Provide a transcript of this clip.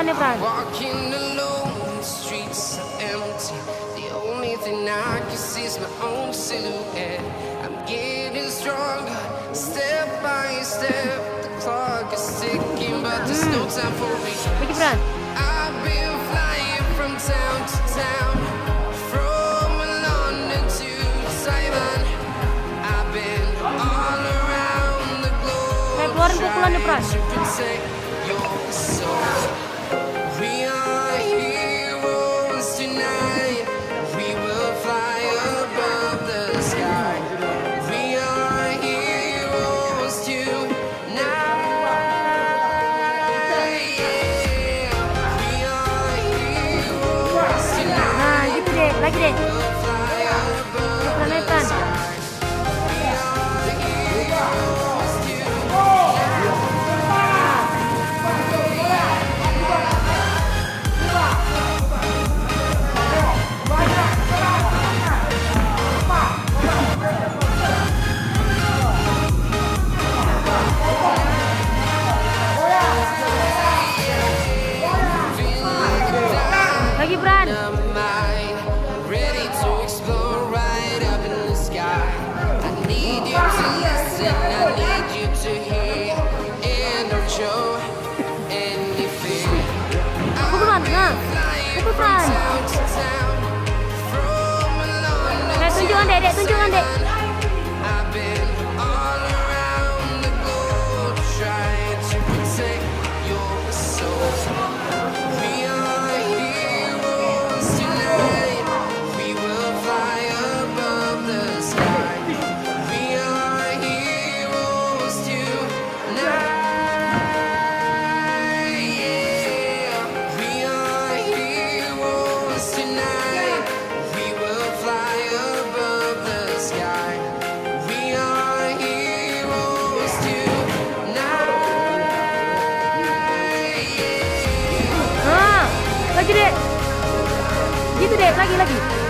pelan ya, Fran. Walking alone, the streets are empty. The only thing I can see is my own silhouette. I'm getting stronger, step by step. The clock is ticking, but there's no time for me. Lagi, Fran. I've been flying from town to town, from London to Taiwan. I've been all around the globe, Keluarin pelan ya, Fran. trying to protect your soul. We are heroes tonight. We will fly above the sky. We are heroes tonight. Yeah. We are heroes tonight. Nah, gitu deh. Lagi deh. We'll fly above Pelan, the pelan. sky. We are heroes tonight. Lagi, Fran. Mind, ready to explore right up in the sky. I need you to listen, I need you to hear, and don't show any fear. Pukul, Fran. Nah. Pukul, Fran. Town to town, from London Kayak tunjukkan, Dek. Tunjukkan, Dek. I've been all around the globe trying to protect your soul. We are heroes tonight. We will fly above the sky. We are heroes tonight. Yeah. We are heroes tonight. We will fly above the sky. We are heroes tonight. Yeah. Nah. Lagi, Dek. Gitu, Dek. Lagi.